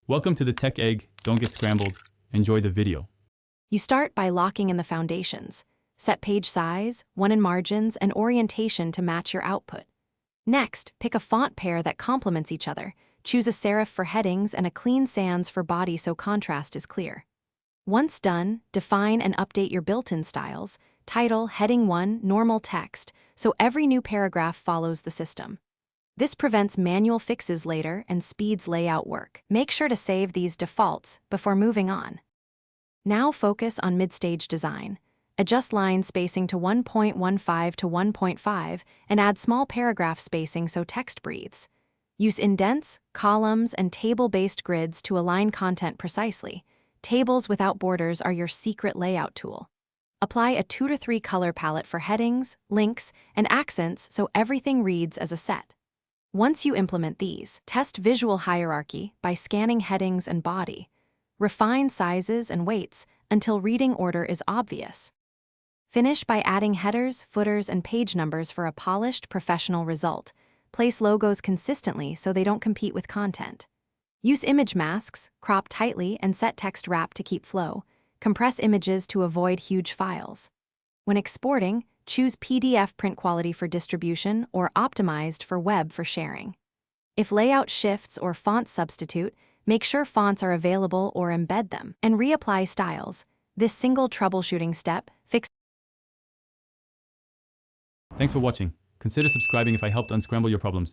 Welcome to the Tech Egg. Don't get scrambled. Enjoy the video. You start by locking in the foundations. Set page size, one in margins, and orientation to match your output. Next, pick a font pair that complements each other. Choose a serif for headings and a clean sans for body so contrast is clear. Once done, define and update your built-in styles. Title, heading 1, normal text, so every new paragraph follows the system. This prevents manual fixes later and speeds layout work. Make sure to save these defaults before moving on. Now focus on mid-stage design. Adjust line spacing to 1.15 to 1.5 and add small paragraph spacing so text breathes. Use indents, columns, and table-based grids to align content precisely. Tables without borders are your secret layout tool. Apply a 2 to 3 color palette for headings, links, and accents so everything reads as a set. Once you implement these, test visual hierarchy by scanning headings and body. Refine sizes and weights until reading order is obvious. Finish by adding headers, footers, and page numbers for a polished, professional result. Place logos consistently so they don't compete with content. Use image masks, crop tightly, and set text wrap to keep flow. Compress images to avoid huge files. When exporting, choose PDF print quality for distribution or optimized for web for sharing. If layout shifts or font substitute, make sure fonts are available or embed them, and reapply styles. This single troubleshooting step fixes. Thanks for watching. Consider subscribing if I helped unscramble your problems.